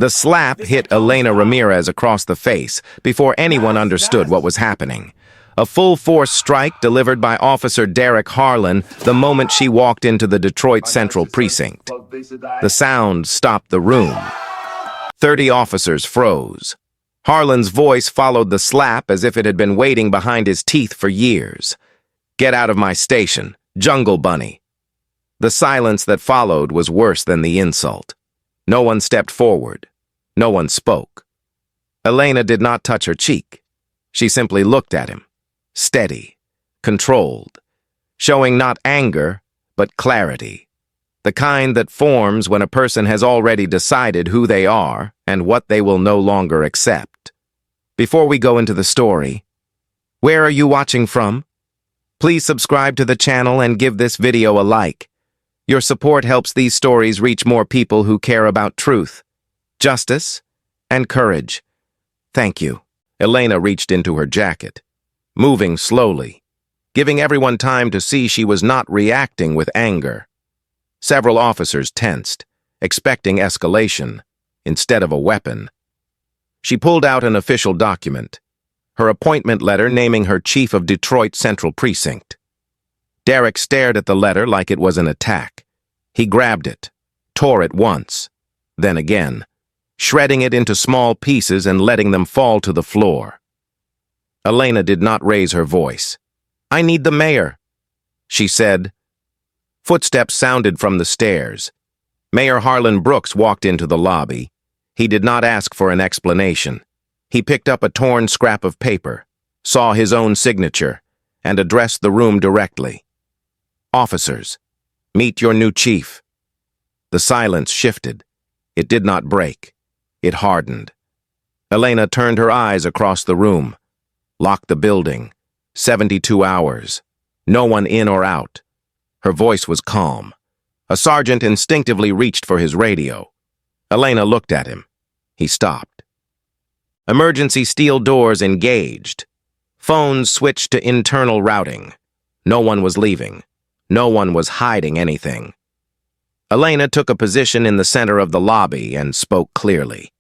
The slap hit Elena Ramirez across the face before anyone understood what was happening. A full-force strike delivered by Officer Derek Harlan the moment she walked into the Detroit Central Precinct. The sound stopped the room. 30 officers froze. Harlan's voice followed the slap as if it had been waiting behind his teeth for years. "Get out of my station, Jungle Bunny." The silence that followed was worse than the insult. No one stepped forward. No one spoke. Elena did not touch her cheek. She simply looked at him, steady, controlled, showing not anger, but clarity. The kind that forms when a person has already decided who they are and what they will no longer accept. Before we go into the story, where are you watching from? Please subscribe to the channel and give this video a like. Your support helps these stories reach more people who care about truth, justice, and courage. Thank you. Elena reached into her jacket, moving slowly, giving everyone time to see she was not reacting with anger. Several officers tensed, expecting escalation, instead of a weapon. She pulled out an official document, her appointment letter naming her chief of Detroit Central Precinct. Derek stared at the letter like it was an attack. He grabbed it, tore it once, then again, shredding it into small pieces and letting them fall to the floor. Elena did not raise her voice. "I need the mayor," she said. Footsteps sounded from the stairs. Mayor Harlan Brooks walked into the lobby. He did not ask for an explanation. He picked up a torn scrap of paper, saw his own signature, and addressed the room directly. "Officers, meet your new chief." The silence shifted. It did not break. It hardened. Elena turned her eyes across the room. Lock the building. 72 hours. No one in or out. Her voice was calm. A sergeant instinctively reached for his radio. Elena looked at him. He stopped. Emergency steel doors engaged. Phones switched to internal routing. No one was leaving. No one was hiding anything. Elena took a position in the center of the lobby and spoke clearly.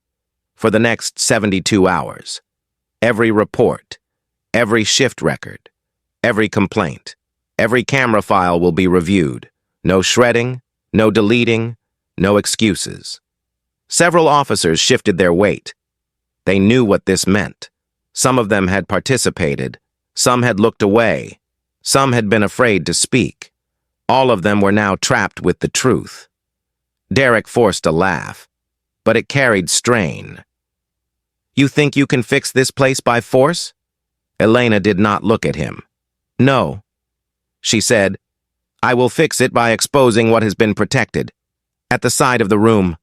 For the next 72 hours, every report, every shift record, every complaint, every camera file will be reviewed. No shredding, no deleting, no excuses. Several officers shifted their weight. They knew what this meant. Some of them had participated. Some had looked away. Some had been afraid to speak. All of them were now trapped with the truth. Derek forced a laugh, but it carried strain. "You think you can fix this place by force?" Elena did not look at him. "No," she said. "I will fix it by exposing what has been protected." At the side of the room,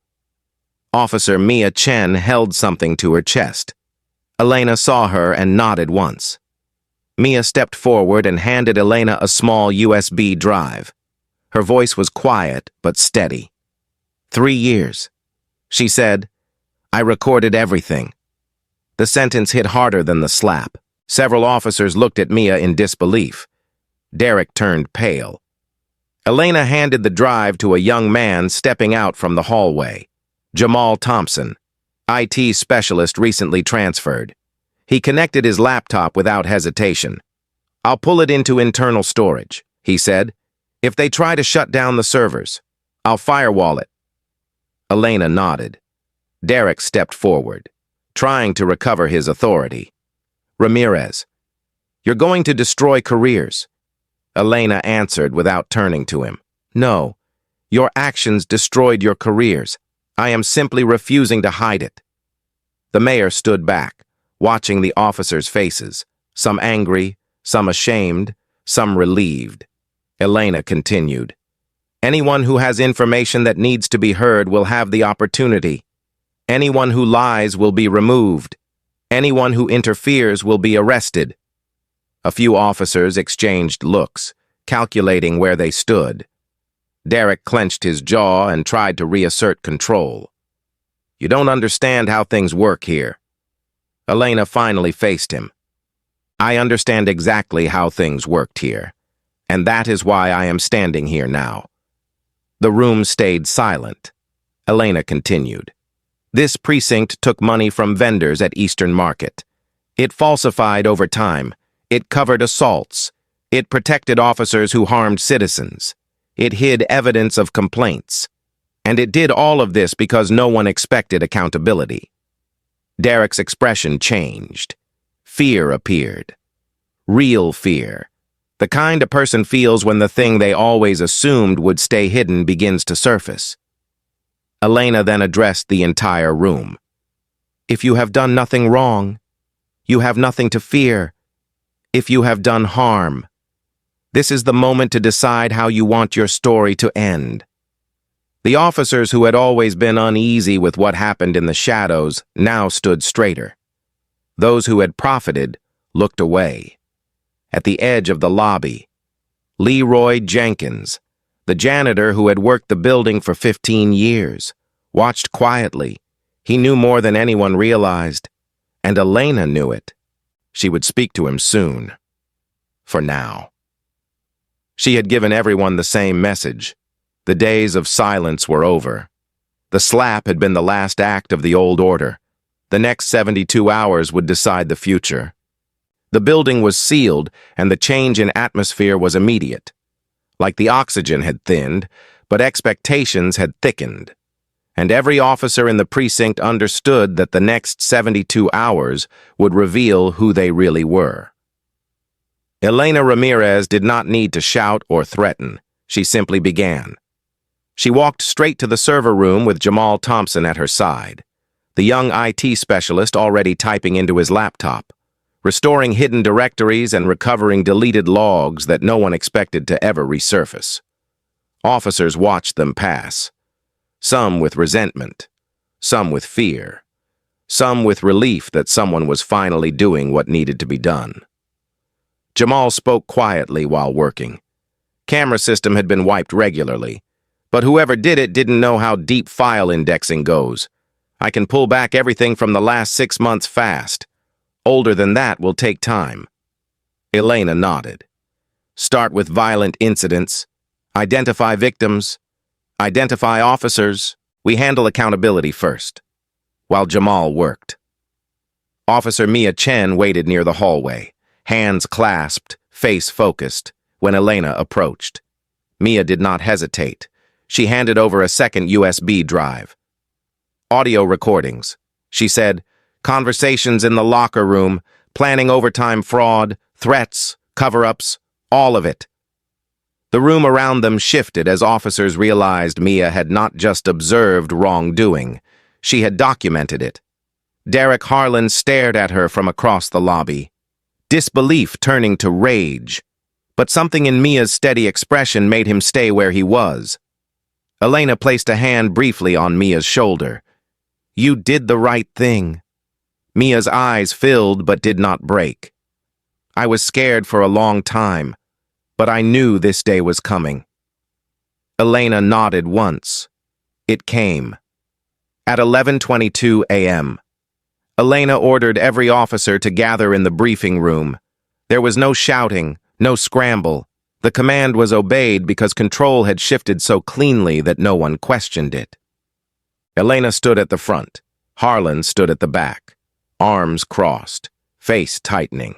Officer Mia Chen held something to her chest. Elena saw her and nodded once. Mia stepped forward and handed Elena a small USB drive. Her voice was quiet but steady. 3 years. She said, "I recorded everything." The sentence hit harder than the slap. Several officers looked at Mia in disbelief. Derek turned pale. Elena handed the drive to a young man stepping out from the hallway. Jamal Thompson, IT specialist recently transferred. He connected his laptop without hesitation. "I'll pull it into internal storage," he said. "If they try to shut down the servers, I'll firewall it." Elena nodded. Derek stepped forward, trying to recover his authority. "Ramirez, you're going to destroy careers." Elena answered without turning to him. "No, your actions destroyed your careers. I am simply refusing to hide it." The mayor stood back, watching the officers' faces, some angry, some ashamed, some relieved. Elena continued, "Anyone who has information that needs to be heard will have the opportunity. Anyone who lies will be removed. Anyone who interferes will be arrested." A few officers exchanged looks, calculating where they stood. Derek clenched his jaw and tried to reassert control. "You don't understand how things work here." Elena finally faced him. "I understand exactly how things worked here, and that is why I am standing here now." The room stayed silent. Elena continued, This precinct took money from vendors at Eastern Market. It falsified over time. It covered assaults. It protected officers who harmed citizens. It hid evidence of complaints. And it did all of this because no one expected accountability. Derek's expression changed. Fear appeared. Real fear. The kind a person feels when the thing they always assumed would stay hidden begins to surface. Elena then addressed the entire room. If you have done nothing wrong, you have nothing to fear. If you have done harm, this is the moment to decide how you want your story to end. The officers who had always been uneasy with what happened in the shadows now stood straighter. Those who had profited looked away. At the edge of the lobby, Leroy Jenkins, the janitor who had worked the building for 15 years, watched quietly. He knew more than anyone realized, and Elena knew it. She would speak to him soon. For now. She had given everyone the same message. The days of silence were over. The slap had been the last act of the old order. The next 72 hours would decide the future. The building was sealed, and the change in atmosphere was immediate. Like the oxygen had thinned, but expectations had thickened. And every officer in the precinct understood that the next 72 hours would reveal who they really were. Elena Ramirez did not need to shout or threaten. She simply began. She walked straight to the server room with Jamal Thompson at her side, the young IT specialist already typing into his laptop, restoring hidden directories and recovering deleted logs that no one expected to ever resurface. Officers watched them pass, some with resentment, some with fear, some with relief that someone was finally doing what needed to be done. Jamal spoke quietly while working. Camera system had been wiped regularly, but whoever did it didn't know how deep file indexing goes. I can pull back everything from the last 6 months fast. Older than that will take time. Elena nodded. Start with violent incidents. Identify victims. Identify officers. We handle accountability first. While Jamal worked. Officer Mia Chen waited near the hallway, hands clasped, face focused, when Elena approached. Mia did not hesitate. She handed over a second USB drive. Audio recordings, she said. Conversations in the locker room, planning overtime fraud, threats, cover-ups, all of it. The room around them shifted as officers realized Mia had not just observed wrongdoing. She had documented it. Derek Harlan stared at her from across the lobby, disbelief turning to rage. But something in Mia's steady expression made him stay where he was. Elena placed a hand briefly on Mia's shoulder. You did the right thing. Mia's eyes filled but did not break. I was scared for a long time, but I knew this day was coming. Elena nodded once. It came. At 11:22 a.m., Elena ordered every officer to gather in the briefing room. There was no shouting, no scramble. The command was obeyed because control had shifted so cleanly that no one questioned it. Elena stood at the front. Harlan stood at the back, arms crossed, face tightening.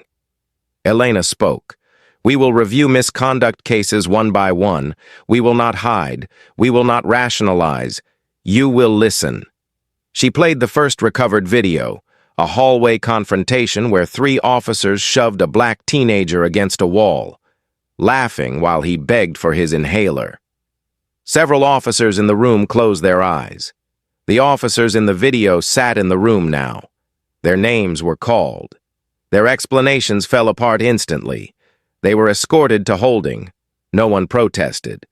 Elena spoke. We will review misconduct cases one by one. We will not hide. We will not rationalize. You will listen. She played the first recovered video, a hallway confrontation where 3 officers shoved a black teenager against a wall, laughing while he begged for his inhaler. Several officers in the room closed their eyes. The officers in the video sat in the room now. Their names were called. Their explanations fell apart instantly. They were escorted to holding. No one protested.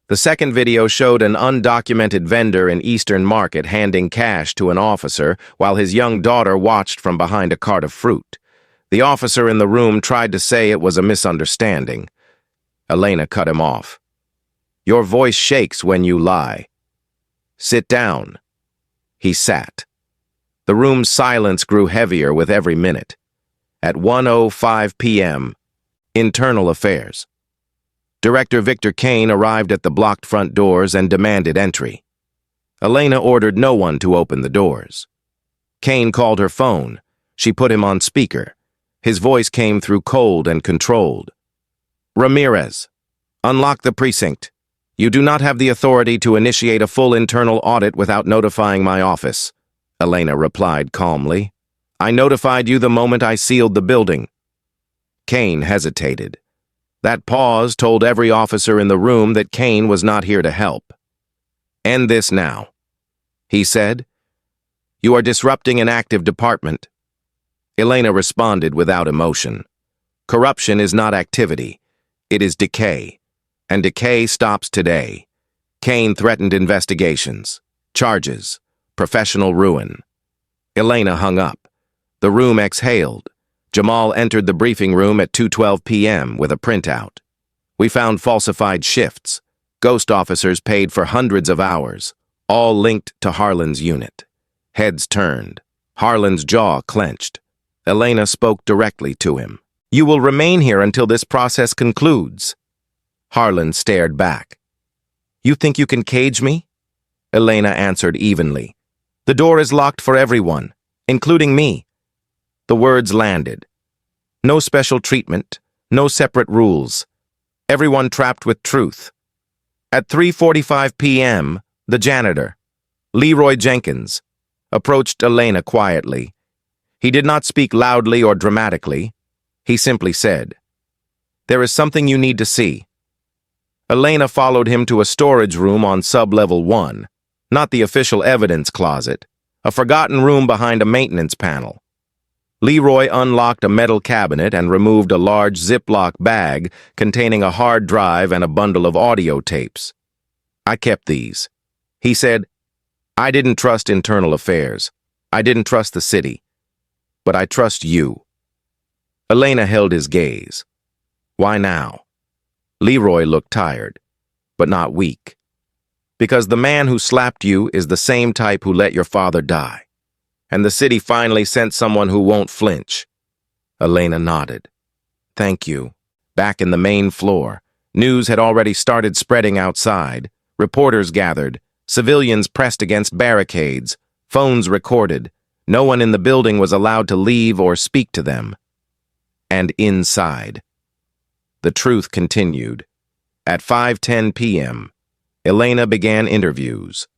The second video showed an undocumented vendor in Eastern Market handing cash to an officer while his young daughter watched from behind a cart of fruit. The officer in the room tried to say it was a misunderstanding. Elena cut him off. Your voice shakes when you lie. Sit down. He sat. The room's silence grew heavier with every minute. At 1:05 p.m., Internal Affairs. Director Victor Kane arrived at the blocked front doors and demanded entry. Elena ordered no one to open the doors. Kane called her phone. She put him on speaker. His voice came through cold and controlled. Ramirez, unlock the precinct. You do not have the authority to initiate a full internal audit without notifying my office, Elena replied calmly. I notified you the moment I sealed the building. Kane hesitated. That pause told every officer in the room that Kane was not here to help. End this now, he said. You are disrupting an active department. Elena responded without emotion. Corruption is not activity. It is decay. And decay stops today. Kane threatened investigations, charges, professional ruin. Elena hung up. The room exhaled. Jamal entered the briefing room at 2:12 p.m. with a printout. We found falsified shifts. Ghost officers paid for hundreds of hours, all linked to Harlan's unit. Heads turned. Harlan's jaw clenched. Elena spoke directly to him. You will remain here until this process concludes. Harlan stared back. You think you can cage me? Elena answered evenly. The door is locked for everyone, including me. The words landed. No special treatment, no separate rules. Everyone trapped with truth. At 3:45 p.m., the janitor, Leroy Jenkins, approached Elena quietly. He did not speak loudly or dramatically. He simply said, There is something you need to see. Elena followed him to a storage room on sub-level 1, not the official evidence closet, a forgotten room behind a maintenance panel. Leroy unlocked a metal cabinet and removed a large Ziploc bag containing a hard drive and a bundle of audio tapes. I kept these. He said, I didn't trust internal affairs. I didn't trust the city. But I trust you. Elena held his gaze. Why now? Leroy looked tired, but not weak. Because the man who slapped you is the same type who let your father die. And the city finally sent someone who won't flinch. Elena nodded. Thank you. Back in the main floor, news had already started spreading outside. Reporters gathered. Civilians pressed against barricades. Phones recorded. No one in the building was allowed to leave or speak to them. And inside. The truth continued. At 5:10 p.m., Elena began interviews.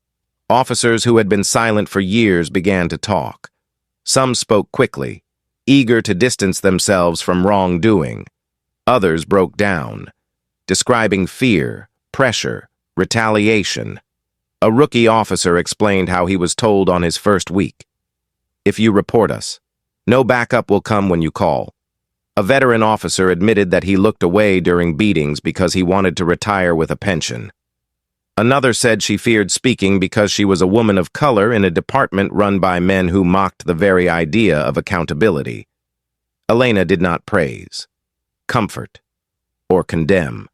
Officers who had been silent for years began to talk. Some spoke quickly, eager to distance themselves from wrongdoing. Others broke down, describing fear, pressure, retaliation. A rookie officer explained how he was told on his first week. If you report us, no backup will come when you call. A veteran officer admitted that he looked away during beatings because he wanted to retire with a pension. Another said she feared speaking because she was a woman of color in a department run by men who mocked the very idea of accountability. Elena did not praise, comfort, or condemn.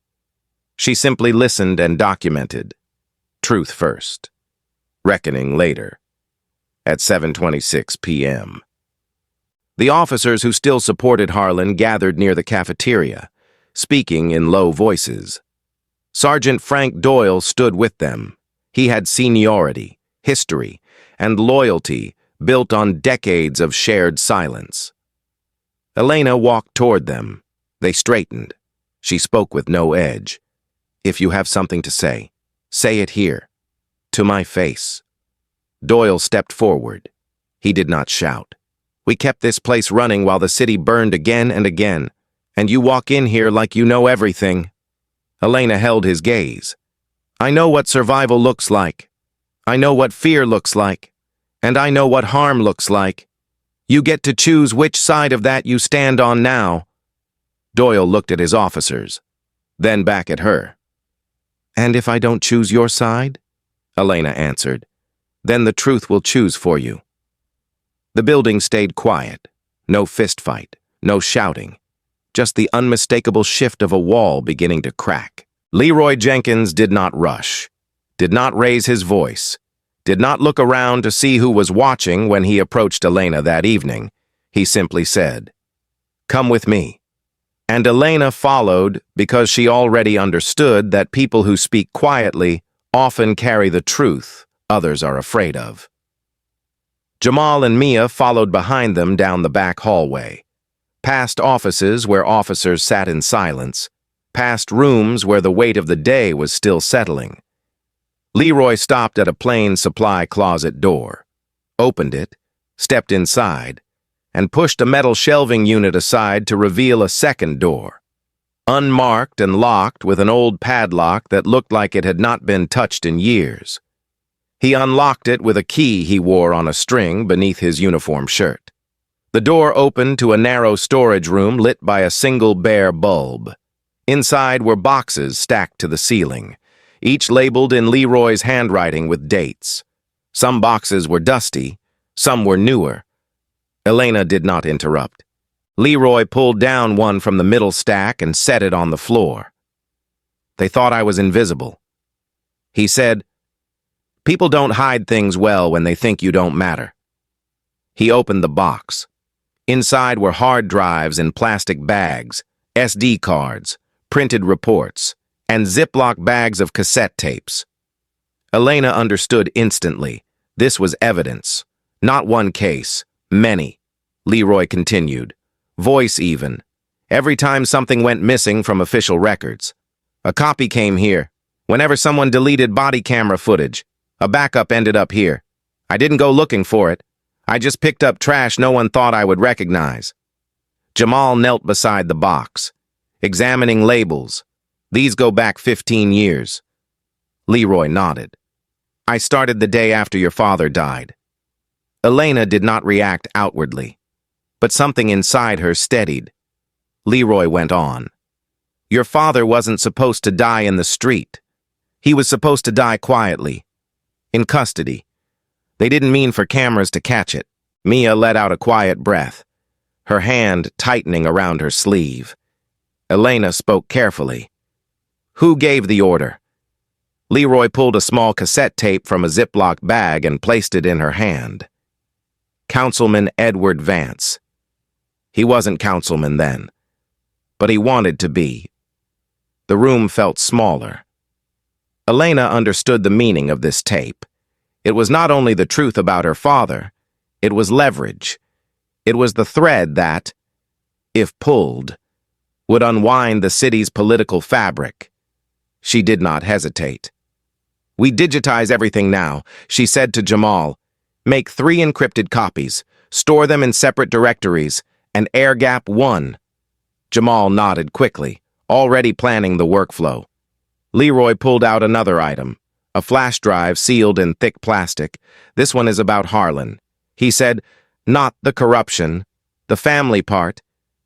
She simply listened and documented. Truth first. Reckoning later. At 7:26 p.m. The officers who still supported Harlan gathered near the cafeteria, speaking in low voices. Sergeant Frank Doyle stood with them. He had seniority, history, and loyalty built on decades of shared silence. Elena walked toward them. They straightened. She spoke with no edge. If you have something to say it here. To my face. Doyle stepped forward. He did not shout. We kept this place running while the city burned again and again, and you walk in here like you know everything. Elena held his gaze. I know what survival looks like. I know what fear looks like. And I know what harm looks like. You get to choose which side of that you stand on now. Doyle looked at his officers, then back at her. And if I don't choose your side? Elena answered. Then the truth will choose for you. The building stayed quiet. No fistfight, no shouting. Just the unmistakable shift of a wall beginning to crack. Leroy Jenkins did not rush, did not raise his voice, did not look around to see who was watching when he approached Elena that evening. He simply said, Come with me. And Elena followed because she already understood that people who speak quietly often carry the truth others are afraid of. Jamal and Mia followed behind them down the back hallway, past offices where officers sat in silence, past rooms where the weight of the day was still settling. Leroy stopped at a plain supply closet door, opened it, stepped inside, and pushed a metal shelving unit aside to reveal a second door, unmarked and locked with an old padlock that looked like it had not been touched in years. He unlocked it with a key he wore on a string beneath his uniform shirt. The door opened to a narrow storage room lit by a single bare bulb. Inside were boxes stacked to the ceiling, each labeled in Leroy's handwriting with dates. Some boxes were dusty, some were newer. Elena did not interrupt. Leroy pulled down one from the middle stack and set it on the floor. They thought I was invisible. He said, "People don't hide things well when they think you don't matter." He opened the box. Inside were hard drives in plastic bags, SD cards, printed reports, and Ziploc bags of cassette tapes. Elena understood instantly. This was evidence. Not one case, many. Leroy continued, voice even. Every time something went missing from official records. A copy came here. Whenever someone deleted body camera footage, a backup ended up here. I didn't go looking for it. I just picked up trash no one thought I would recognize. Jamal knelt beside the box, examining labels. These go back 15 years. Leroy nodded. I started the day after your father died. Elena did not react outwardly, but something inside her steadied. Leroy went on. Your father wasn't supposed to die in the street. He was supposed to die quietly, in custody. They didn't mean for cameras to catch it. Mia let out a quiet breath, her hand tightening around her sleeve. Elena spoke carefully. Who gave the order? Leroy pulled a small cassette tape from a Ziploc bag and placed it in her hand. Councilman Edward Vance. He wasn't councilman then, but he wanted to be. The room felt smaller. Elena understood the meaning of this tape. It was not only the truth about her father, it was leverage. It was the thread that, if pulled, would unwind the city's political fabric. She did not hesitate. We digitize everything now, she said to Jamal. Make 3 encrypted copies, store them in separate directories, and air gap 1. Jamal nodded quickly, already planning the workflow. Leroy pulled out another item, a flash drive sealed in thick plastic. This one is about Harlan. He said, not the corruption, the family part.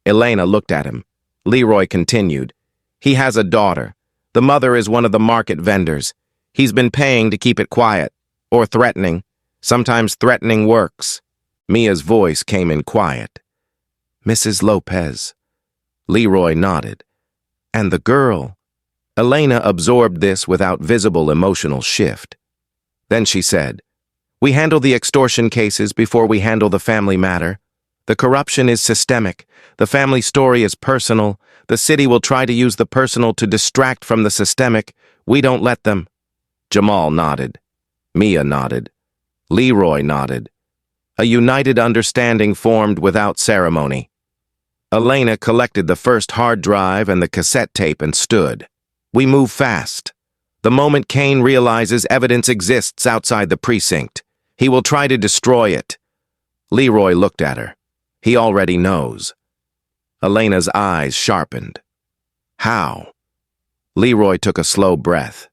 Elena looked at him. Leroy continued. He has a daughter. The mother is one of the market vendors. He's been paying to keep it quiet, or threatening. Sometimes threatening works. Mia's voice came in quiet. Mrs. Lopez. Leroy nodded. And the girl. Elena absorbed this without visible emotional shift. Then she said, we handle the extortion cases before we handle the family matter. The corruption is systemic. The family story is personal. The city will try to use the personal to distract from the systemic. We don't let them. Jamal nodded. Mia nodded. Leroy nodded. A united understanding formed without ceremony. Elena collected the first hard drive and the cassette tape and stood. We move fast. The moment Kane realizes evidence exists outside the precinct, he will try to destroy it. Leroy looked at her. He already knows. Elena's eyes sharpened. How? Leroy took a slow breath.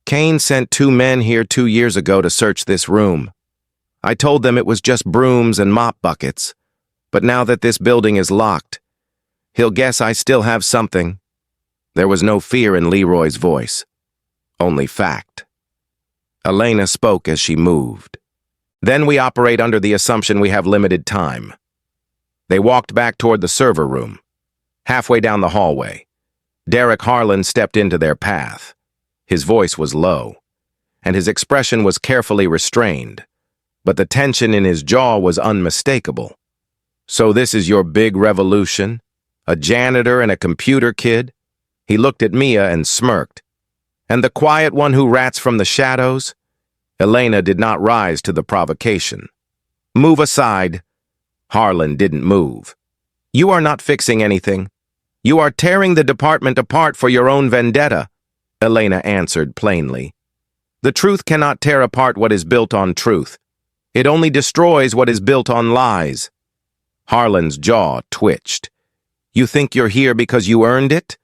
Kane sent 2 men here 2 years ago to search this room. I told them it was just brooms and mop buckets, but now that this building is locked, he'll guess I still have something. There was no fear in Leroy's voice, only fact. Elena spoke as she moved. Then we operate under the assumption we have limited time. They walked back toward the server room. Halfway down the hallway, Derek Harlan stepped into their path. His voice was low, and his expression was carefully restrained, but the tension in his jaw was unmistakable. So this is your big revolution? A janitor and a computer kid? He looked at Mia and smirked. And the quiet one who rats from the shadows? Elena did not rise to the provocation. "Move aside." Harlan didn't move. "You are not fixing anything. You are tearing the department apart for your own vendetta," Elena answered plainly. "The truth cannot tear apart what is built on truth. It only destroys what is built on lies." Harlan's jaw twitched. "You think you're here because you earned it?"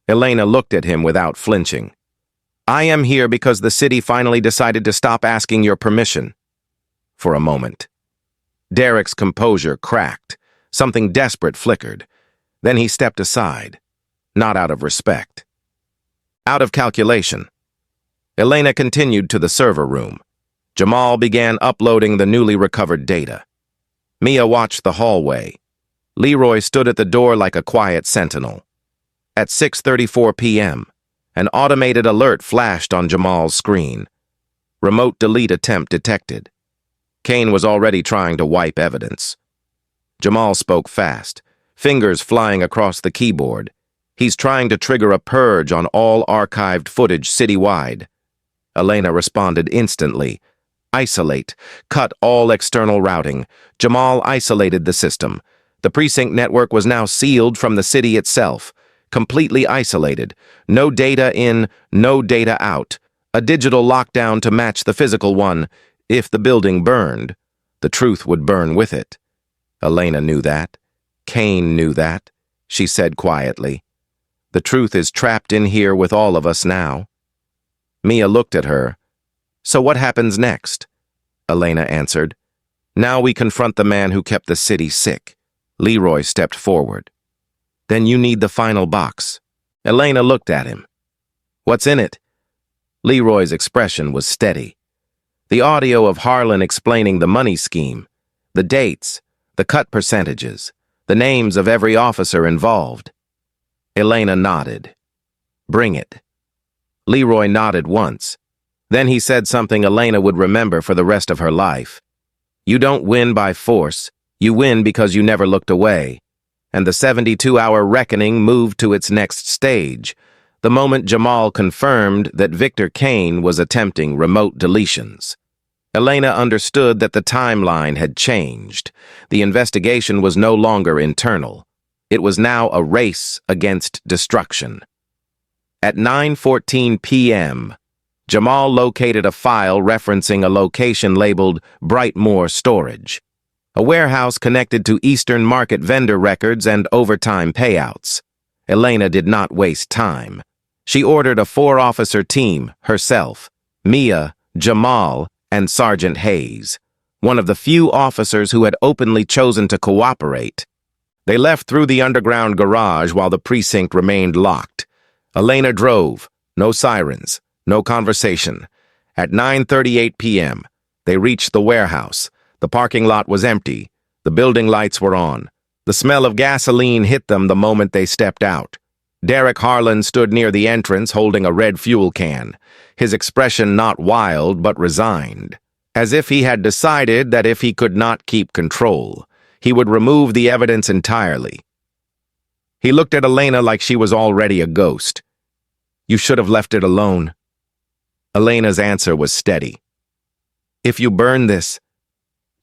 Elena looked at him without flinching. "I am here because the city finally decided to stop asking your permission." For a moment, Derek's composure cracked. Something desperate flickered. Then he stepped aside, not out of respect, out of calculation. Elena continued to the server room. Jamal began uploading the newly recovered data. Mia watched the hallway. Leroy stood at the door like a quiet sentinel. At 6:34 p.m., an automated alert flashed on Jamal's screen. Remote delete attempt detected. Kane was already trying to wipe evidence. Jamal spoke fast, fingers flying across the keyboard. "He's trying to trigger a purge on all archived footage citywide." Elena responded instantly. "Isolate. Cut all external routing." Jamal isolated the system. The precinct network was now sealed from the city itself. Completely isolated. No data in, no data out. A digital lockdown to match the physical one. If the building burned, the truth would burn with it. Elena knew that. Kane knew that. She said quietly, "The truth is trapped in here with all of us now." Mia looked at her. "So what happens next?" Elena answered. "Now we confront the man who kept the city sick." Leroy stepped forward. "Then you need the final box." Elena looked at him. "What's in it?" Leroy's expression was steady. The audio of Harlan explaining the money scheme, the dates, the cut percentages, the names of every officer involved. Elena nodded. "Bring it." Leroy nodded once. Then he said something Elena would remember for the rest of her life. "You don't win by force. You win because you never looked away." And the 72-hour reckoning moved to its next stage, the moment Jamal confirmed that Victor Kane was attempting remote deletions. Elena understood that the timeline had changed. The investigation was no longer internal. It was now a race against destruction. At 9:14 p.m., Jamal located a file referencing a location labeled Brightmoor Storage, a warehouse connected to Eastern Market vendor records and overtime payouts. Elena did not waste time. She ordered a 4-officer team herself, Mia, Jamal, and Sergeant Hayes, one of the few officers who had openly chosen to cooperate. They left through the underground garage while the precinct remained locked. Elena drove. No sirens. No conversation. At 9:38 p.m., they reached the warehouse. The parking lot was empty. The building lights were on. The smell of gasoline hit them the moment they stepped out. Derek Harlan stood near the entrance holding a red fuel can, his expression not wild but resigned, as if he had decided that if he could not keep control, he would remove the evidence entirely. He looked at Elena like she was already a ghost. "You should have left it alone." Elena's answer was steady. "If you burn this,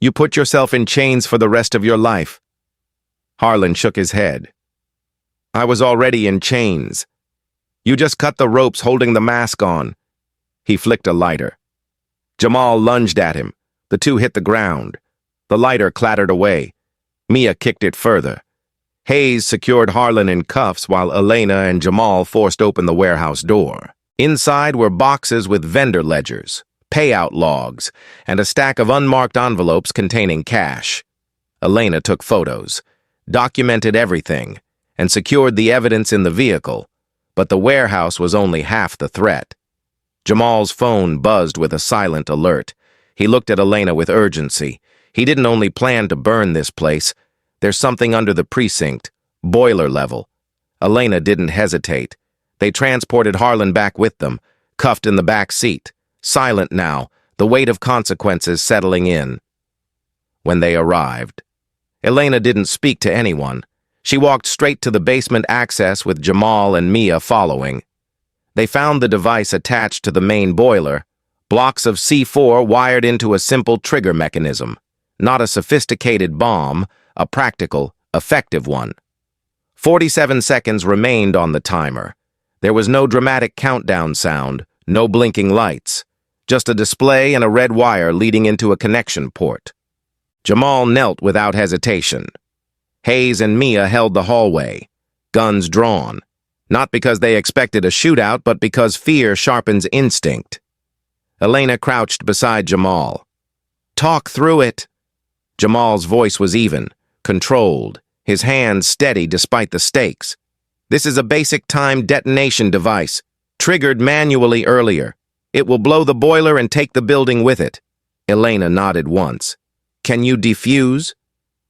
you put yourself in chains for the rest of your life." Harlan shook his head. "I was already in chains. You just cut the ropes holding the mask on." He flicked a lighter. Jamal lunged at him. The two hit the ground. The lighter clattered away. Mia kicked it further. Hayes secured Harlan in cuffs while Elena and Jamal forced open the warehouse door. Inside were boxes with vendor ledgers, payout logs, and a stack of unmarked envelopes containing cash. Elena took photos, documented everything, and secured the evidence in the vehicle, but the warehouse was only half the threat. Jamal's phone buzzed with a silent alert. He looked at Elena with urgency. He didn't only plan to burn this place. There's something under the precinct, boiler level. Elena didn't hesitate. They transported Harlan back with them, cuffed in the back seat, silent now, the weight of consequences settling in. When they arrived, Elena didn't speak to anyone. She walked straight to the basement access with Jamal and Mia following. They found the device attached to the main boiler, Blocks of C4 wired into a simple trigger mechanism. Not a sophisticated bomb, a practical, effective one. 47 seconds remained on the timer. There was no dramatic countdown sound, no blinking lights, just a display and a red wire leading into a connection port. Jamal knelt without hesitation. Hayes and Mia held the hallway, guns drawn, not because they expected a shootout, but because fear sharpens instinct. Elena crouched beside Jamal. "Talk through it." Jamal's voice was even, controlled, his hands steady despite the stakes. "This is a basic time detonation device, triggered manually earlier. It will blow the boiler and take the building with it." Elena nodded once. "Can you defuse?"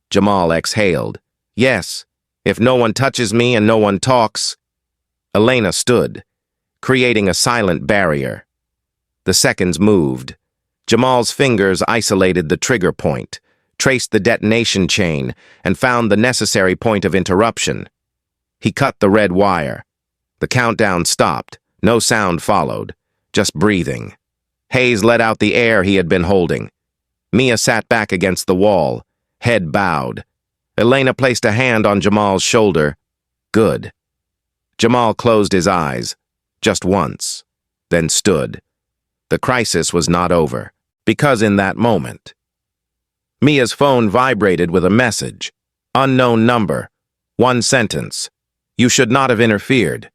Jamal exhaled. "Yes, if no one touches me and no one talks." Elena stood, creating a silent barrier. The seconds moved. Jamal's fingers isolated the trigger point, traced the detonation chain, and found the necessary point of interruption. He cut the red wire. The countdown stopped. No sound followed, just breathing. Hayes let out the air he had been holding. Mia sat back against the wall, head bowed. Elena placed a hand on Jamal's shoulder. "Good." Jamal closed his eyes, just once, then stood. The crisis was not over, because in that moment, Mia's phone vibrated with a message. Unknown number. One sentence. "You should not have interfered."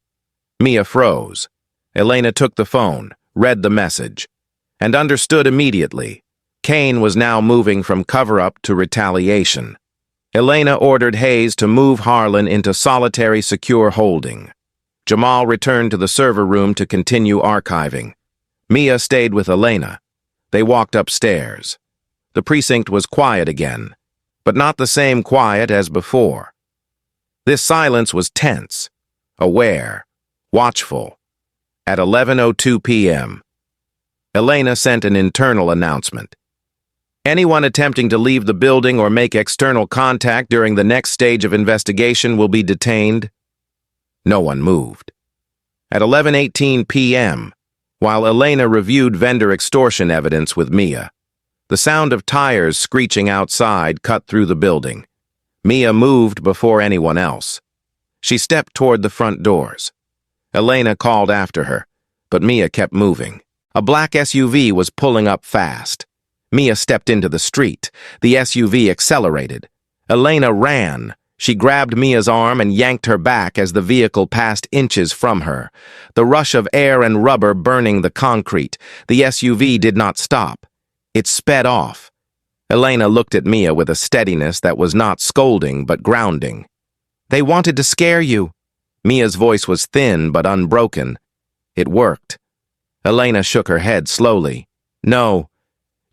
Mia froze. Elena took the phone, read the message, and understood immediately. Kane was now moving from cover-up to retaliation. Elena ordered Hayes to move Harlan into solitary secure holding. Jamal returned to the server room to continue archiving. Mia stayed with Elena. They walked upstairs. The precinct was quiet again, but not the same quiet as before. This silence was tense, aware, watchful. At 11:02 p.m., Elena sent an internal announcement. "Anyone attempting to leave the building or make external contact during the next stage of investigation will be detained." No one moved. At 11:18 p.m., while Elena reviewed vendor extortion evidence with Mia, the sound of tires screeching outside cut through the building. Mia moved before anyone else. She stepped toward the front doors. Elena called after her, but Mia kept moving. A black SUV was pulling up fast. Mia stepped into the street. The SUV accelerated. Elena ran. She grabbed Mia's arm and yanked her back as the vehicle passed inches from her. The rush of air and rubber burning the concrete. The SUV did not stop. It sped off. Elena looked at Mia with a steadiness that was not scolding but grounding. "They wanted to scare you." Mia's voice was thin but unbroken. It worked. Elena shook her head slowly. "No.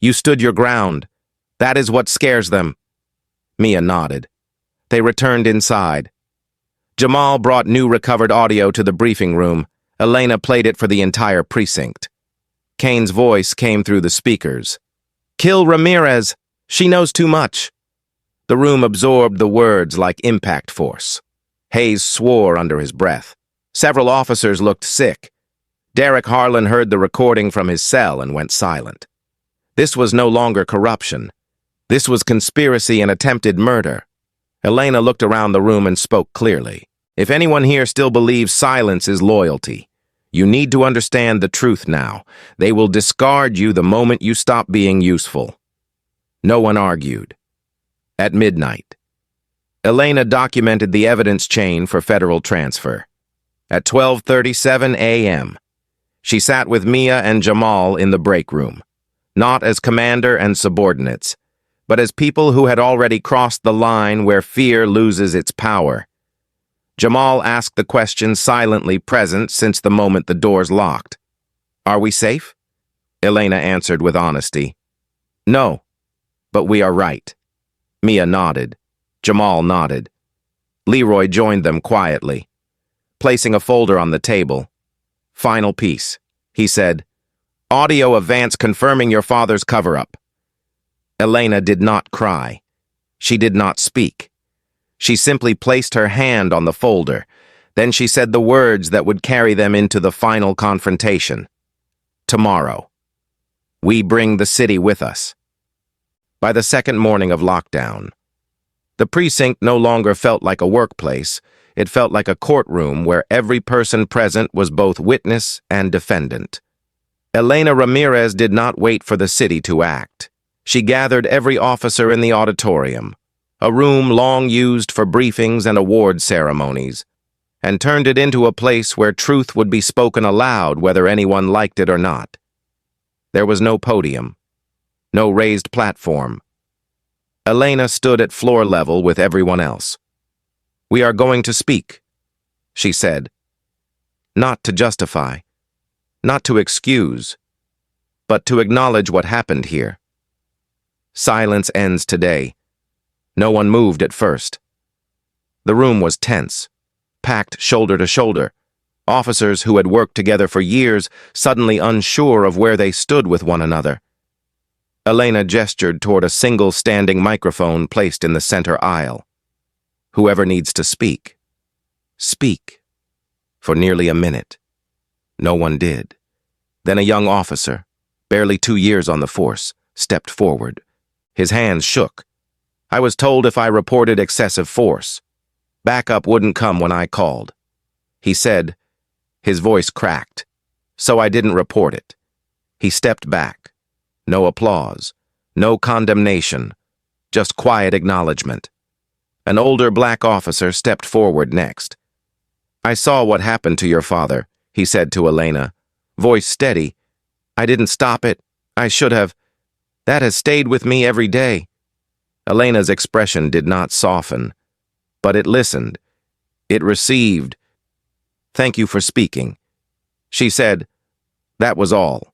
You stood your ground. That is what scares them." Mia nodded. They returned inside. Jamal brought new recovered audio to the briefing room. Elena played it for the entire precinct. Kane's voice came through the speakers. "Kill Ramirez. She knows too much." The room absorbed the words like impact force. Hayes swore under his breath. Several officers looked sick. Derek Harlan heard the recording from his cell and went silent. This was no longer corruption. This was conspiracy and attempted murder. Elena looked around the room and spoke clearly. "If anyone here still believes silence is loyalty, you need to understand the truth now. They will discard you the moment you stop being useful." No one argued. At midnight, Elena documented the evidence chain for federal transfer. At 12:37 a.m., she sat with Mia and Jamal in the break room, not as commander and subordinates, but as people who had already crossed the line where fear loses its power. Jamal asked the question silently present since the moment the doors locked. "Are we safe?" Elena answered with honesty. "No, but we are right." Mia nodded. Jamal nodded. Leroy joined them quietly, placing a folder on the table. "Final piece," he said. "Audio of Vance confirming your father's cover-up." Elena did not cry. She did not speak. She simply placed her hand on the folder. Then she said the words that would carry them into the final confrontation. "Tomorrow." We bring the city with us. By the second morning of lockdown, the precinct no longer felt like a workplace. It felt like a courtroom where every person present was both witness and defendant. Elena Ramirez did not wait for the city to act. She gathered every officer in the auditorium, a room long used for briefings and award ceremonies, and turned it into a place where truth would be spoken aloud whether anyone liked it or not. There was no podium, no raised platform. Elena stood at floor level with everyone else. "We are going to speak," she said. Not to justify, not to excuse, but to acknowledge what happened here. Silence ends today. No one moved at first. The room was tense, packed shoulder to shoulder. Officers who had worked together for years, suddenly unsure of where they stood with one another. Elena gestured toward a single standing microphone placed in the center aisle. "Whoever needs to speak, speak." For nearly a minute, no one did. Then a young officer, barely 2 years on the force, stepped forward. His hands shook. "I was told if I reported excessive force, backup wouldn't come when I called," he said. His voice cracked. "So I didn't report it." He stepped back. No applause, no condemnation, just quiet acknowledgement. An older black officer stepped forward next. "I saw what happened to your father," he said to Elena, voice steady. "I didn't stop it. I should have. That has stayed with me every day." Elena's expression did not soften, but it listened. It received. "Thank you for speaking," she said. That was all.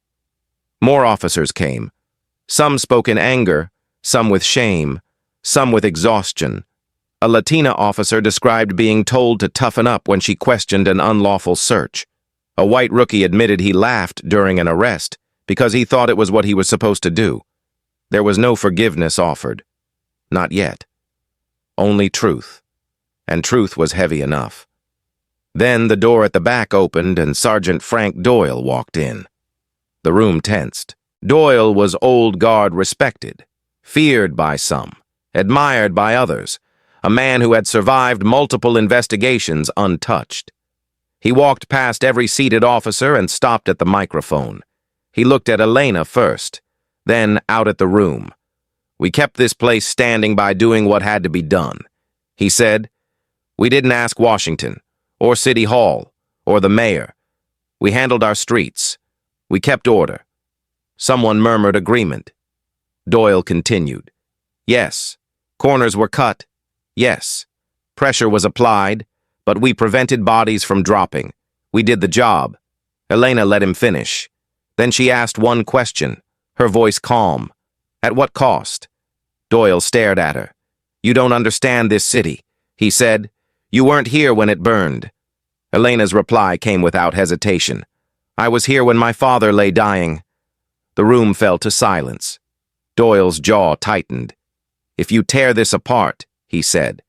More officers came. Some spoke in anger, some with shame, some with exhaustion. A Latina officer described being told to toughen up when she questioned an unlawful search. A white rookie admitted he laughed during an arrest because he thought it was what he was supposed to do. There was no forgiveness offered. Not yet. Only truth. And truth was heavy enough. Then the door at the back opened and Sergeant Frank Doyle walked in. The room tensed. Doyle was old guard respected, feared by some, admired by others, a man who had survived multiple investigations untouched. He walked past every seated officer and stopped at the microphone. He looked at Elena first, then out at the room. "We kept this place standing by doing what had to be done," he said. "We didn't ask Washington, or City Hall, or the mayor. We handled our streets. We kept order." Someone murmured agreement. Doyle continued. "Yes, corners were cut. Yes, pressure was applied, but we prevented bodies from dropping. We did the job." Elena let him finish. Then she asked one question, her voice calm. "At what cost?" Doyle stared at her. "You don't understand this city," he said. "You weren't here when it burned." Elena's reply came without hesitation. "I was here when my father lay dying." The room fell to silence. Doyle's jaw tightened. "If you tear this apart," he said.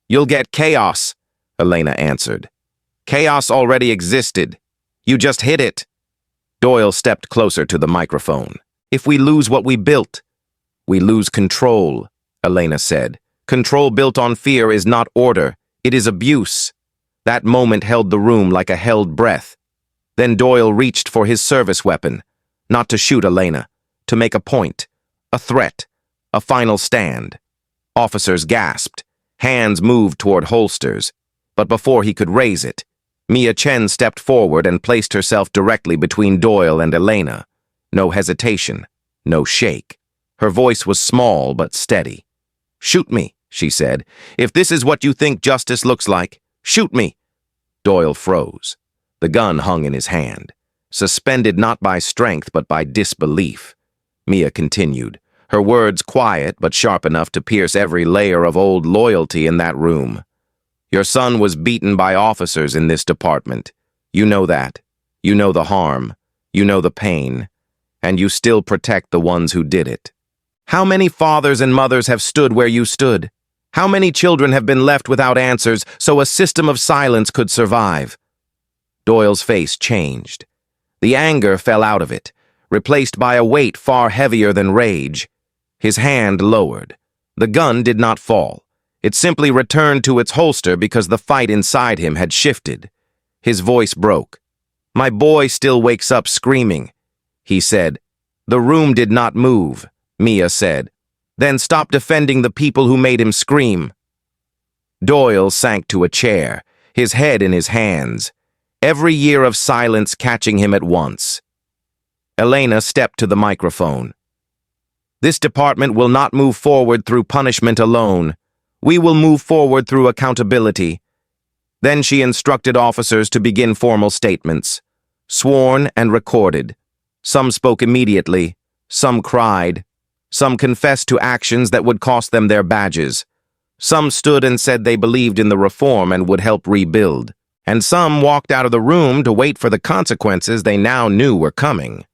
"You'll get chaos," Elena answered. "Chaos already existed. You just hid it." Doyle stepped closer to the microphone. "If we lose what we built, we lose control," Elena said. "Control built on fear is not order. It is abuse." That moment held the room like a held breath. Then Doyle reached for his service weapon, not to shoot Elena, to make a point, a threat, a final stand. Officers gasped. Hands moved toward holsters. But before he could raise it, Mia Chen stepped forward and placed herself directly between Doyle and Elena. No hesitation, no shake. Her voice was small but steady. "Shoot me," she said. "If this is what you think justice looks like, shoot me." Doyle froze. The gun hung in his hand, suspended not by strength but by disbelief. Mia continued, her words quiet but sharp enough to pierce every layer of old loyalty in that room. "Your son was beaten by officers in this department. You know that. You know the harm. You know the pain. And you still protect the ones who did it. How many fathers and mothers have stood where you stood? How many children have been left without answers so a system of silence could survive?" Doyle's face changed. The anger fell out of it, replaced by a weight far heavier than rage. His hand lowered. The gun did not fall. It simply returned to its holster because the fight inside him had shifted. His voice broke. "My boy still wakes up screaming," he said. "The room did not move," Mia said. "Then stop defending the people who made him scream." Doyle sank to a chair, his head in his hands, every year of silence catching him at once. Elena stepped to the microphone. "This department will not move forward through punishment alone. We will move forward through accountability." Then she instructed officers to begin formal statements, sworn and recorded. Some spoke immediately, some cried, some confessed to actions that would cost them their badges. Some stood and said they believed in the reform and would help rebuild. And some walked out of the room to wait for the consequences they now knew were coming.